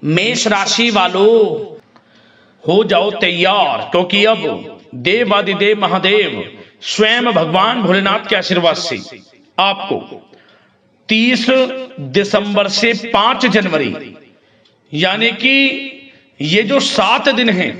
मेष राशि वालों हो जाओ तैयार, क्योंकि अब देवादिदेव महादेव स्वयं भगवान भोलेनाथ के आशीर्वाद से आपको 30 दिसंबर से 5 जनवरी यानी कि ये जो 7 दिन हैं,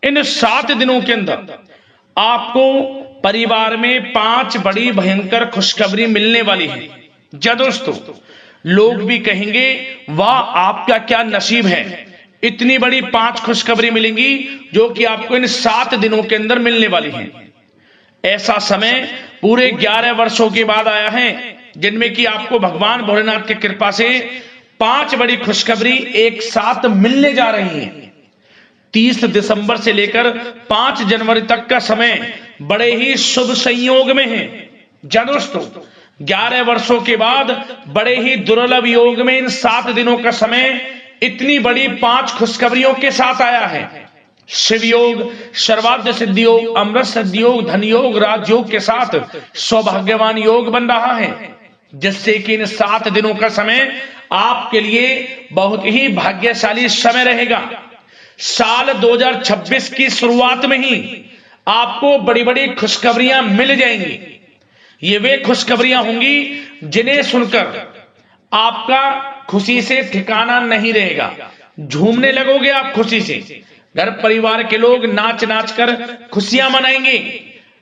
इन 7 दिनों के अंदर आपको परिवार में 5 बड़ी भयंकर खुशखबरी मिलने वाली है। जा दोस्तों, लोग भी कहेंगे वाह आपका क्या नसीब है, इतनी बड़ी 5 खुशखबरी मिलेंगी जो कि आपको इन 7 दिनों के अंदर मिलने वाली है। ऐसा समय पूरे 11 वर्षों के बाद आया है जिनमें कि आपको भगवान भोलेनाथ की कृपा से 5 बड़ी खुशखबरी एक साथ मिलने जा रही हैं। 30 दिसंबर से लेकर 5 जनवरी तक का समय बड़े ही शुभ संयोग में है। जा दोस्तों, 11 वर्षों के बाद बड़े ही दुर्लभ योग में इन 7 दिनों का समय इतनी बड़ी 5 खुशखबरियों के साथ आया है। शिव योग, सर्वार्थ सिद्धि योग, अमृत सिद्धि योग, धन योग, राजयोग के साथ सौभाग्यवान योग बन रहा है, जिससे कि इन 7 दिनों का समय आपके लिए बहुत ही भाग्यशाली समय रहेगा। साल 2026 की शुरुआत में ही आपको बड़ी बड़ी खुशखबरियां मिल जाएंगी। ये वे खुशखबरियां होंगी जिन्हें सुनकर आपका खुशी से ठिकाना नहीं रहेगा। झूमने लगोगे आप खुशी से, घर परिवार के लोग नाच नाच कर खुशियां मनाएंगे,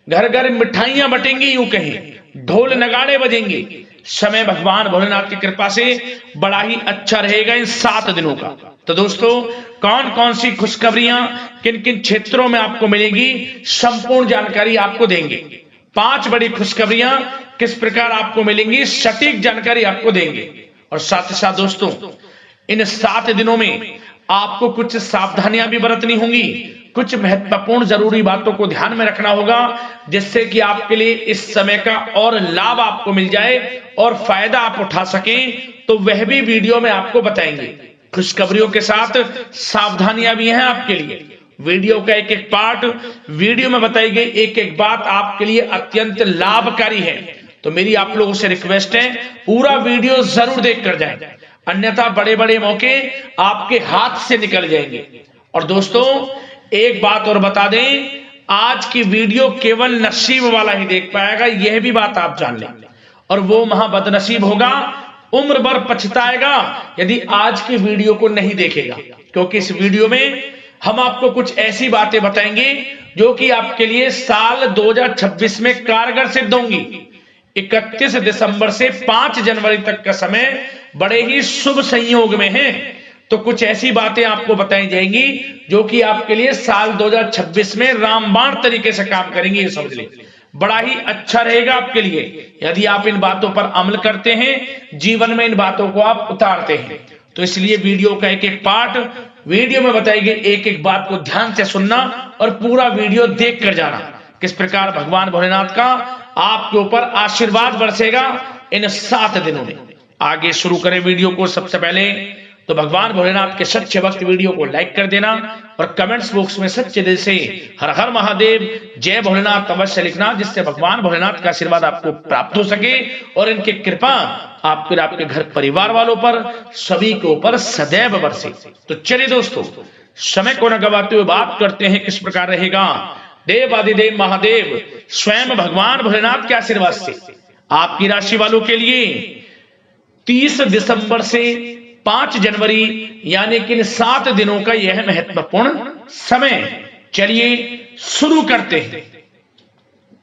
घर घर मिठाइयां बटेंगी, यूं कहें ढोल नगाड़े बजेंगे। समय भगवान भोलेनाथ की कृपा से बड़ा ही अच्छा रहेगा इन 7 दिनों का। तो दोस्तों, कौन कौन सी खुशखबरियां किन किन क्षेत्रों में आपको मिलेगी, संपूर्ण जानकारी आपको देंगे। 5 बड़ी खुशखबरियां किस प्रकार आपको मिलेंगी, सटीक जानकारी आपको देंगे। और साथ ही साथ दोस्तों, इन 7 दिनों में आपको कुछ सावधानियां भी बरतनी होंगी, कुछ महत्वपूर्ण जरूरी बातों को ध्यान में रखना होगा, जिससे कि आपके लिए इस समय का और लाभ आपको मिल जाए और फायदा आप उठा सकें। तो वह भी वीडियो में आपको बताएंगे। खुशखबरियों के साथ सावधानियां भी हैं आपके लिए। वीडियो का एक एक पार्ट, वीडियो में बताई गई एक एक बात आपके लिए अत्यंत लाभकारी है। तो मेरी आप लोगों से रिक्वेस्ट है, पूरा वीडियो जरूर देख कर जाएं, अन्यथा बड़े बड़े मौके आपके हाथ से निकल जाएंगे। और दोस्तों, एक बात और बता दें, आज की वीडियो केवल नसीब वाला ही देख पाएगा, यह भी बात आप जान लें। और वो महाबदनसीब होगा, उम्र भर पछताएगा यदि आज की वीडियो को नहीं देखेगा। क्योंकि इस वीडियो में हम आपको कुछ ऐसी बातें बताएंगे जो कि आपके लिए साल 2026 में कारगर सिद्ध होंगी। 31 दिसंबर से 5 जनवरी तक का समय बड़े ही शुभ संयोग में है। तो कुछ ऐसी बातें आपको बताई जाएंगी जो कि आपके लिए साल 2026 में रामबाण तरीके से काम करेंगी, ये समझ लें। बड़ा ही अच्छा रहेगा आपके लिए यदि आप इन बातों पर अमल करते हैं, जीवन में इन बातों को आप उतारते हैं। तो इसलिए वीडियो का एक एक पार्ट, वीडियो में बताई गई एक एक बात को ध्यान से सुनना और पूरा वीडियो देख कर जाना, किस प्रकार भगवान भोलेनाथ का आपके ऊपर आशीर्वाद बरसेगा इन 7 दिनों में। आगे शुरू करें वीडियो को। सबसे पहले तो भगवान भोलेनाथ के सच्चे भक्त वीडियो को लाइक कर देना और कमेंट्स बॉक्स में सच्चे दिल से हर हर महादेव, जय भोलेनाथ अवश्य लिखना, जिससे भगवान भोलेनाथ का आशीर्वाद आपको प्राप्त हो सके और इनकी कृपा आप फिर आपके घर परिवार वालों पर, सभी के ऊपर सदैव बरसे। तो चलिए दोस्तों, समय को न गवाते हुए बात करते हैं किस प्रकार रहेगा देवादिदेव महादेव स्वयं भगवान भोलेनाथ के आशीर्वाद से आपकी राशि वालों के लिए 30 दिसंबर से 5 जनवरी यानी कि 7 दिनों का यह महत्वपूर्ण समय। चलिए शुरू करते हैं।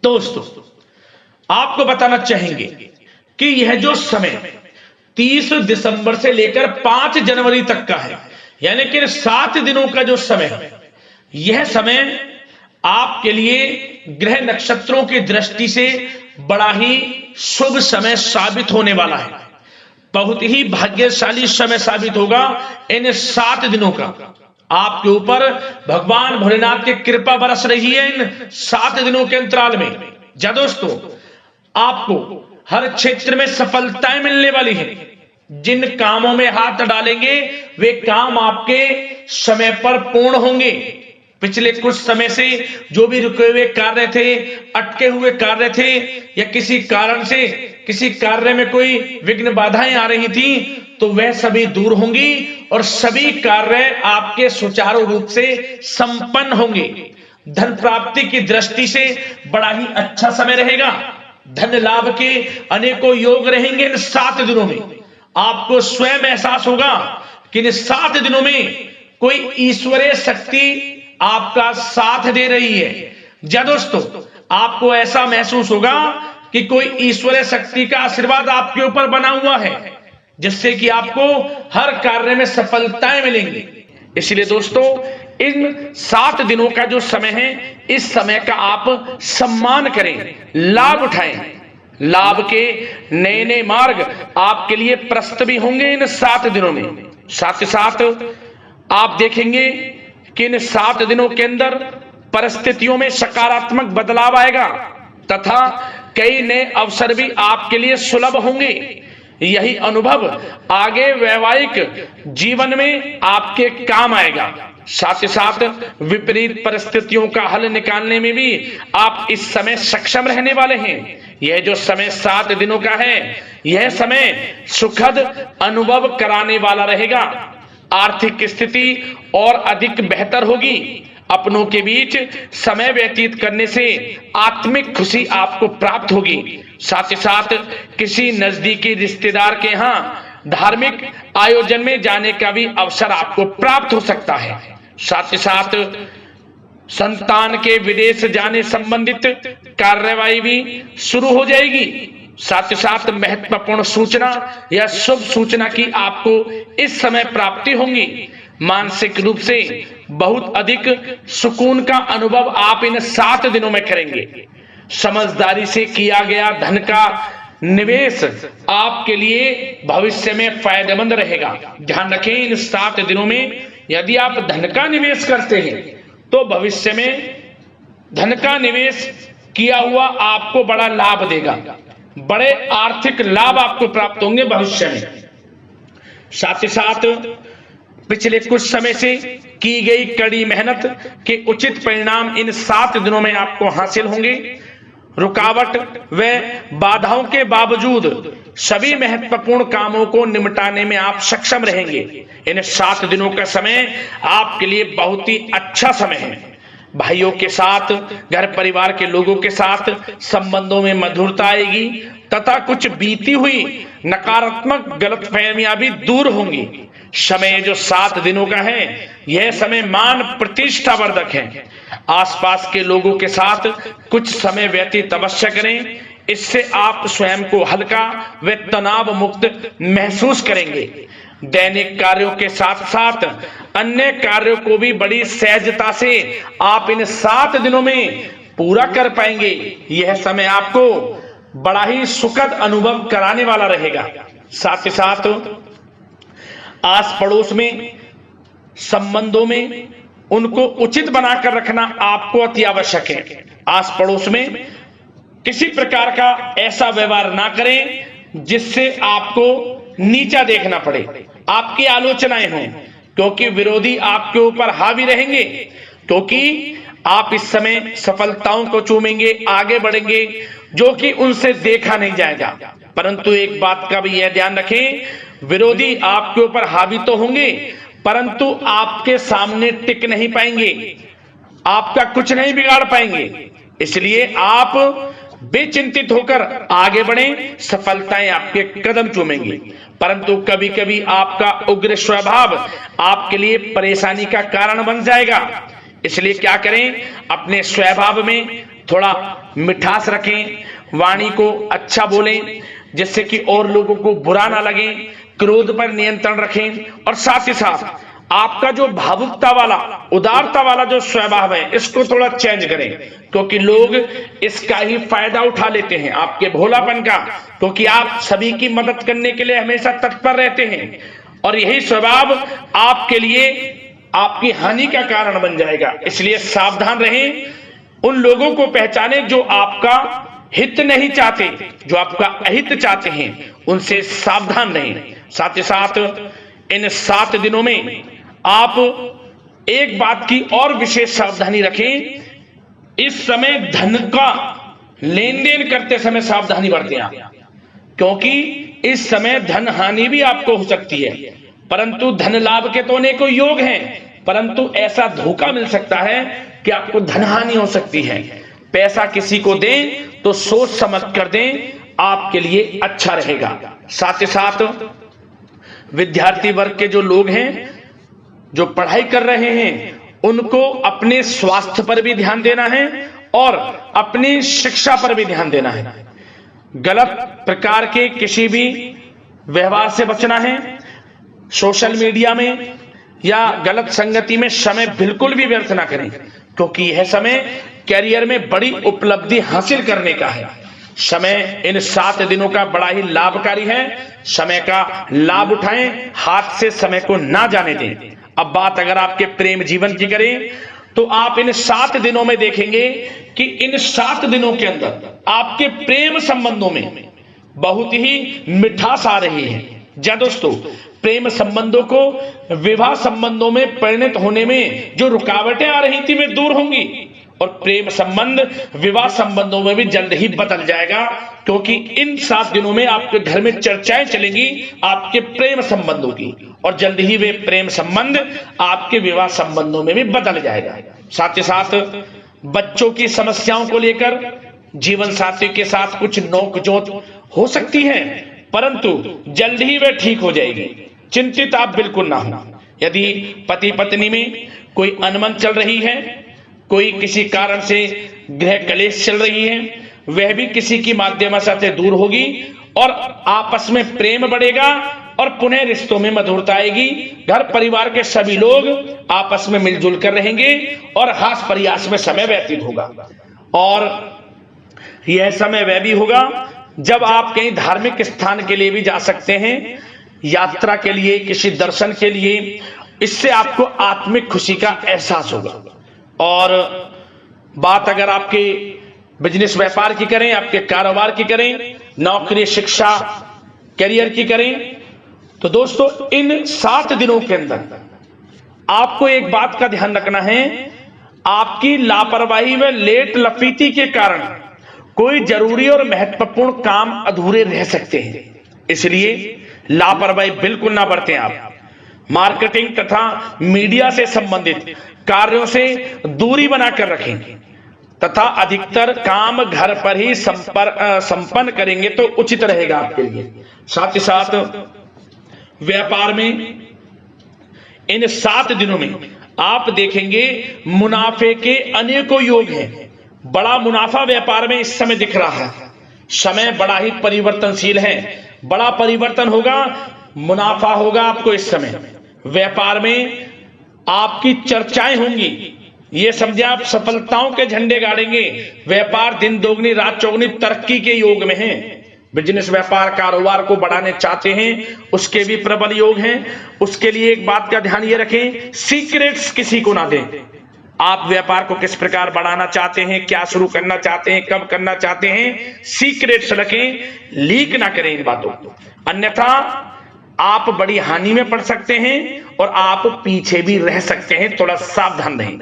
दोस्तों, आपको बताना चाहेंगे कि यह जो समय 30 दिसंबर से लेकर 5 जनवरी तक का है, यानी कि 7 दिनों का जो समय है, यह समय आपके लिए ग्रह नक्षत्रों की दृष्टि से बड़ा ही शुभ समय साबित होने वाला है। बहुत ही भाग्यशाली समय साबित होगा इन 7 दिनों का। आपके ऊपर भगवान भोलेनाथ की कृपा बरस रही है इन 7 दिनों के अंतराल में। जा दोस्तों, आपको हर क्षेत्र में सफलताएं मिलने वाली हैं। जिन कामों में हाथ डालेंगे वे काम आपके समय पर पूर्ण होंगे। पिछले कुछ समय से जो भी रुके हुए कार्य थे, अटके हुए कार्य थे, या किसी कारण से किसी कार्य में कोई विघ्न बाधाएं आ रही थी तो वह सभी दूर होंगी और सभी कार्य आपके सुचारू रूप से संपन्न होंगे। धन प्राप्ति की दृष्टि से बड़ा ही अच्छा समय रहेगा। धन लाभ के अनेकों योग रहेंगे इन 7 दिनों में। आपको स्वयं एहसास होगा कि इन 7 दिनों में कोई ईश्वरीय शक्ति आपका साथ दे रही है। जी दोस्तों, आपको ऐसा महसूस होगा कि कोई ईश्वरीय शक्ति का आशीर्वाद आपके ऊपर बना हुआ है, जिससे कि आपको हर कार्य में सफलताएं मिलेंगी। इसलिए दोस्तों, इन 7 दिनों का जो समय है, इस समय का आप सम्मान करें, लाभ उठाएं। लाभ के नए नए मार्ग आपके लिए प्रशस्त भी होंगे इन 7 दिनों में। साथ ही साथ आप देखेंगे कि इन 7 दिनों के अंदर परिस्थितियों में सकारात्मक बदलाव आएगा तथा कई नए अवसर भी आपके लिए सुलभ होंगे। यही अनुभव आगे वैवाहिक जीवन में आपके काम आएगा। साथ ही साथ विपरीत परिस्थितियों का हल निकालने में भी आप इस समय सक्षम रहने वाले हैं। यह जो समय 7 दिनों का है, यह समय सुखद अनुभव कराने वाला रहेगा। आर्थिक स्थिति और अधिक बेहतर होगी। अपनों के बीच समय व्यतीत करने से आत्मिक खुशी आपको प्राप्त होगी। साथ ही साथ किसी नजदीकी रिश्तेदार के यहाँ धार्मिक आयोजन में जाने का भी अवसर आपको प्राप्त हो सकता है। साथ ही साथ संतान के विदेश जाने संबंधित कार्यवाही भी शुरू हो जाएगी। साथ ही साथ महत्वपूर्ण सूचना या शुभ सूचना की आपको इस समय प्राप्ति होंगी। मानसिक रूप से बहुत अधिक सुकून का अनुभव आप इन 7 दिनों में करेंगे। समझदारी से किया गया धन का निवेश आपके लिए भविष्य में फायदेमंद रहेगा। ध्यान रखें, इन 7 दिनों में यदि आप धन का निवेश करते हैं तो भविष्य में धन का निवेश किया हुआ आपको बड़ा लाभ देगा। बड़े आर्थिक लाभ आपको प्राप्त होंगे भविष्य में। साथ ही साथ पिछले कुछ समय से की गई कड़ी मेहनत के उचित परिणाम इन 7 दिनों में आपको हासिल होंगे। रुकावट व बाधाओं के बावजूद सभी महत्वपूर्ण कामों को निपटाने में आप सक्षम रहेंगे। इन 7 दिनों का समय आपके लिए बहुत ही अच्छा समय है। भाइयों के साथ, घर परिवार के लोगों के साथ संबंधों में मधुरता आएगी तथा कुछ बीती हुई नकारात्मक गलतफहमियां भी दूर होंगी। समय जो 7 दिनों का है, यह समय मान प्रतिष्ठा वर्धक है। आसपास के लोगों के साथ कुछ समय व्यतीत अवश्य करें। इससे आप स्वयं को हल्का व तनाव मुक्त महसूस करेंगे। दैनिक कार्यों के साथ साथ अन्य कार्यों को भी बड़ी सहजता से आप इन 7 दिनों में पूरा कर पाएंगे। यह समय आपको बड़ा ही सुखद अनुभव कराने वाला रहेगा। साथ ही साथ आस पड़ोस में संबंधों में उनको उचित बनाकर रखना आपको अति आवश्यक है। आस पड़ोस में किसी प्रकार का ऐसा व्यवहार ना करें जिससे आपको नीचा देखना पड़े, आपकी आलोचनाएं हों, क्योंकि विरोधी आपके ऊपर हावी रहेंगे। क्योंकि आप इस समय सफलताओं को चूमेंगे, आगे बढ़ेंगे, जो कि उनसे देखा नहीं जाएगा। परंतु एक बात का भी यह ध्यान रखें, विरोधी आपके ऊपर हावी तो होंगे परंतु आपके सामने टिक नहीं पाएंगे, आपका कुछ नहीं बिगाड़ पाएंगे। इसलिए आप बेचिंतित होकर आगे बढ़ें, सफलताएं आपके कदम चूमेंगी। परंतु कभी कभी आपका उग्र स्वभाव आपके लिए परेशानी का कारण बन जाएगा। इसलिए क्या करें, अपने स्वभाव में थोड़ा मिठास रखें, वाणी को अच्छा बोलें जिससे कि और लोगों को बुरा ना लगे, क्रोध पर नियंत्रण रखें। और साथ ही साथ आपका जो भावुकता वाला, उदारता वाला जो स्वभाव है, इसको थोड़ा चेंज करें, क्योंकि लोग इसका ही फायदा उठा लेते हैं, आपके भोलापन का, क्योंकि आप सभी की मदद करने के लिए हमेशा तत्पर रहते हैं। और यही स्वभाव आपके लिए आपकी हानि का कारण बन जाएगा। इसलिए सावधान रहें, उन लोगों को पहचाने जो आपका हित नहीं चाहते, जो आपका अहित चाहते हैं, उनसे सावधान रहें। साथ ही साथ इन 7 दिनों में आप एक बात की और विशेष सावधानी रखें, इस समय धन का लेन देन करते समय सावधानी बरतें। क्योंकि इस समय धन हानि भी आपको हो सकती है, परंतु धन लाभ के तो अनेकों योग हैं, परंतु ऐसा धोखा मिल सकता है कि आपको धन हानि हो सकती है। पैसा किसी को दें तो सोच समझ कर दें, आपके लिए अच्छा रहेगा। साथ ही साथ विद्यार्थी वर्ग के जो लोग हैं, जो पढ़ाई कर रहे हैं, उनको अपने स्वास्थ्य पर भी ध्यान देना है और अपनी शिक्षा पर भी ध्यान देना है। गलत प्रकार के किसी भी व्यवहार से बचना है। सोशल मीडिया में या गलत संगति में समय बिल्कुल भी व्यर्थ ना करें, क्योंकि यह समय कैरियर में बड़ी उपलब्धि हासिल करने का है। समय इन 7 दिनों का बड़ा ही लाभकारी है। समय का लाभ उठाएं, हाथ से समय को ना जाने दें। अब बात अगर आपके प्रेम जीवन की करें तो आप इन 7 दिनों में देखेंगे कि इन 7 दिनों के अंदर आपके प्रेम संबंधों में बहुत ही मिठास आ रही है। जी दोस्तों, प्रेम संबंधों को विवाह संबंधों में परिणत होने में जो रुकावटें आ रही थी वे दूर होंगी और प्रेम संबंध विवाह संबंधों में भी जल्द ही बदल जाएगा, क्योंकि इन 7 दिनों में आपके घर में चर्चाएं चलेंगी आपके प्रेम संबंधों की और जल्द ही वे प्रेम संबंध आपके विवाह संबंधों में भी बदल जाएगा। साथ ही साथ बच्चों की समस्याओं को लेकर जीवन साथी के साथ कुछ नोकझोंक हो सकती है, परंतु जल्द ही वे ठीक हो जाएगी। चिंतित आप बिल्कुल ना हो। यदि पति पत्नी में कोई अनबन चल रही है, कोई किसी कारण से गृह कलेश चल रही है, वह भी किसी की माध्यम से दूर होगी और आपस में प्रेम बढ़ेगा और पुनः रिश्तों में मधुरता आएगी। घर परिवार के सभी लोग आपस में मिलजुल कर रहेंगे और हास प्रयास में समय व्यतीत होगा। और यह समय वह भी होगा जब आप कहीं धार्मिक स्थान के लिए भी जा सकते हैं, यात्रा के लिए, किसी दर्शन के लिए। इससे आपको आत्मिक खुशी का एहसास होगा। और बात अगर आपके बिजनेस व्यापार की करें, आपके कारोबार की करें, नौकरी शिक्षा करियर की करें, तो दोस्तों इन 7 दिनों के अंदर आपको एक बात का ध्यान रखना है। आपकी लापरवाही व लेट लफीती के कारण कोई जरूरी और महत्वपूर्ण काम अधूरे रह सकते हैं, इसलिए लापरवाही बिल्कुल ना बरतें। आप मार्केटिंग तथा मीडिया से संबंधित कार्यों से दूरी बनाकर रखें तथा अधिकतर काम घर पर ही संपन्न करेंगे तो उचित रहेगा आपके लिए। साथ ही साथ व्यापार में इन 7 दिनों में आप देखेंगे मुनाफे के अनेकों योग हैं। बड़ा मुनाफा व्यापार में इस समय दिख रहा है। समय बड़ा ही परिवर्तनशील है, बड़ा परिवर्तन होगा, मुनाफा होगा आपको इस समय। व्यापार में आपकी चर्चाएं होंगी, ये समझे आप सफलताओं के झंडे गाड़ेंगे। व्यापार दिन दोगुनी रात चौगुनी तरक्की के योग में है। बिजनेस व्यापार कारोबार को बढ़ाने चाहते हैं, उसके भी प्रबल योग हैं। उसके लिए एक बात का ध्यान ये रखें, सीक्रेट्स किसी को ना दें। आप व्यापार को किस प्रकार बढ़ाना चाहते हैं, क्या शुरू करना चाहते हैं, कब करना चाहते हैं, सीक्रेट्स रखें, लीक ना करें इन बातों को, अन्यथा आप बड़ी हानि में पड़ सकते हैं और आप पीछे भी रह सकते हैं। थोड़ा सावधान रहें।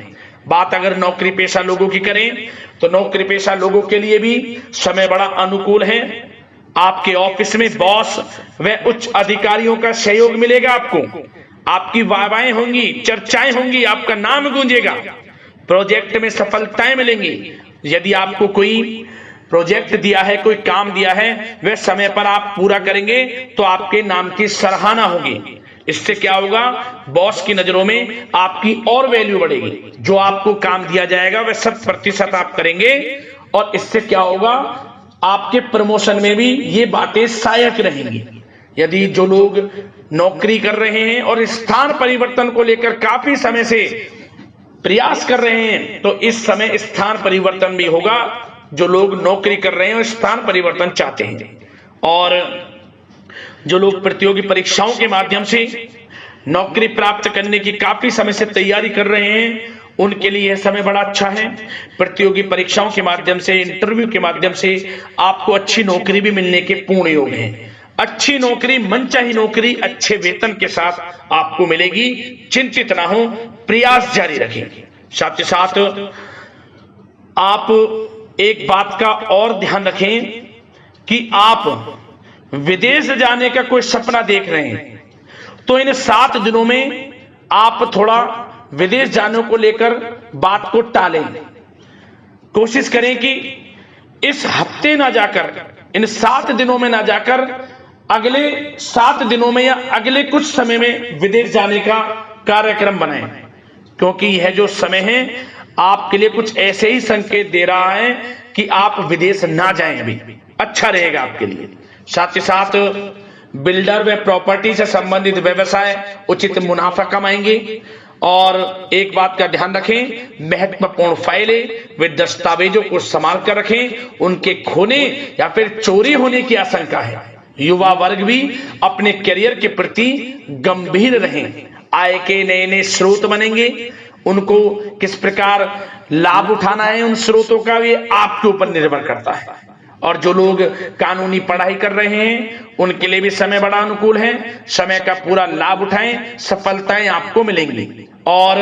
बात अगर नौकरी पेशा लोगों की करें तो नौकरी पेशा लोगों के लिए भी समय बड़ा अनुकूल है। आपके ऑफिस में बॉस व उच्च अधिकारियों का सहयोग मिलेगा आपको, आपकी वाहवाहें होंगी, चर्चाएं होंगी, आपका नाम गूंजेगा, प्रोजेक्ट में सफलताएं मिलेंगी। यदि आपको कोई प्रोजेक्ट दिया है, कोई काम दिया है, वह समय पर आप पूरा करेंगे तो आपके नाम की सराहना होगी। इससे क्या होगा, बॉस की नजरों में आपकी और वैल्यू बढ़ेगी। जो आपको काम दिया जाएगा वह 100% आप करेंगे और इससे क्या होगा, आपके प्रमोशन में भी ये बातें सहायक रहेंगी। यदि जो लोग नौकरी कर रहे हैं और स्थान परिवर्तन को लेकर काफी समय से प्रयास कर रहे हैं तो इस समय स्थान परिवर्तन भी होगा। जो लोग नौकरी कर रहे हैं और स्थान परिवर्तन चाहते हैं, और जो लोग प्रतियोगी परीक्षाओं के माध्यम से नौकरी प्राप्त करने की काफी समय से तैयारी कर रहे हैं, उनके लिए यह समय बड़ा अच्छा है। प्रतियोगी परीक्षाओं के माध्यम से, इंटरव्यू के माध्यम से आपको अच्छी नौकरी भी मिलने के पूर्ण योग हैं। अच्छी नौकरी, मनचाही नौकरी अच्छे वेतन के साथ आपको मिलेगी। चिंतित ना हो, प्रयास जारी रखें। साथ ही साथ आप एक बात का और ध्यान रखें कि आप विदेश जाने का कोई सपना देख रहे हैं तो इन 7 दिनों में आप थोड़ा विदेश जाने को लेकर बात को टालें। कोशिश करें कि इस हफ्ते ना जाकर, इन 7 दिनों में ना जाकर अगले 7 दिनों में या अगले कुछ समय में विदेश जाने का कार्यक्रम बनाएं, क्योंकि यह जो समय है आपके लिए कुछ ऐसे ही संकेत दे रहा है कि आप विदेश ना जाएं। अभी अच्छा रहेगा आपके लिए। साथ ही साथ बिल्डर व प्रॉपर्टी से संबंधित व्यवसाय उचित मुनाफा कमाएंगे। और एक बात का ध्यान रखें, महत्वपूर्ण फाइलें व दस्तावेजों को संभाल कर रखें, उनके खोने या फिर चोरी होने की आशंका है। युवा वर्ग भी अपने करियर के प्रति गंभीर रहें। आय के नए नए स्रोत बनेंगे, उनको किस प्रकार लाभ उठाना है उन स्रोतों का, ये आपके ऊपर निर्भर करता है। और जो लोग कानूनी पढ़ाई कर रहे हैं उनके लिए भी समय बड़ा अनुकूल है। समय का पूरा लाभ उठाएं, सफलताएं आपको मिलेंगी। और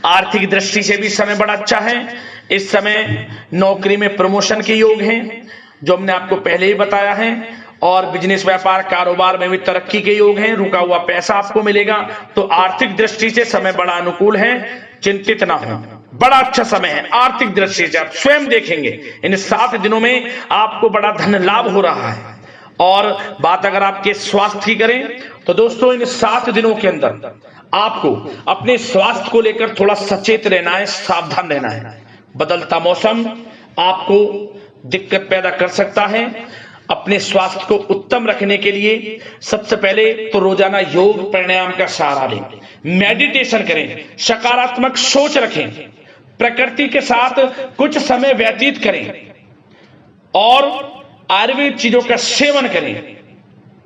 आर्थिक दृष्टि से भी समय बड़ा अच्छा है। इस समय नौकरी में प्रमोशन के योग हैं, जो हमने आपको पहले ही बताया है। और बिजनेस, व्यापार, कारोबार में भी तरक्की के योग हैं। रुका हुआ पैसा आपको मिलेगा। तो आर्थिक दृष्टि से समय बड़ा अनुकूल है, चिंतित ना हो, बड़ा अच्छा समय है। आर्थिक दृष्टि से आप स्वयं देखेंगे इन 7 दिनों में आपको बड़ा धन लाभ हो रहा है। और बात अगर आपके स्वास्थ्य की करें तो दोस्तों इन 7 दिनों के अंदर आपको अपने स्वास्थ्य को लेकर थोड़ा सचेत रहना है, सावधान रहना है। बदलता मौसम आपको दिक्कत पैदा कर सकता है। अपने स्वास्थ्य को उत्तम रखने के लिए सबसे पहले तो रोजाना योग प्राणायाम का सहारा लें, मेडिटेशन करें, सकारात्मक सोच रखें, प्रकृति के साथ कुछ समय व्यतीत करें और आयुर्वेद चीजों का सेवन करें।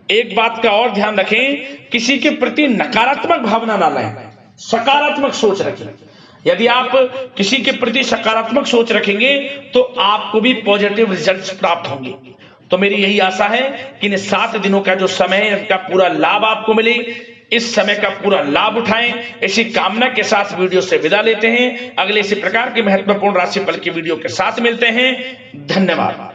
एक बात का और ध्यान रखें, किसी के प्रति नकारात्मक भावना ना लाएं, सकारात्मक सोच रखें। यदि आप किसी के प्रति सकारात्मक सोच रखेंगे तो आपको भी पॉजिटिव रिजल्ट्स प्राप्त होंगे। तो मेरी यही आशा है कि इन 7 दिनों का जो समय है इसका पूरा लाभ आपको मिले। इस समय का पूरा लाभ उठाएं, इसी कामना के साथ वीडियो से विदा लेते हैं। अगले इसी प्रकार के महत्वपूर्ण राशिफल की वीडियो के साथ मिलते हैं। धन्यवाद।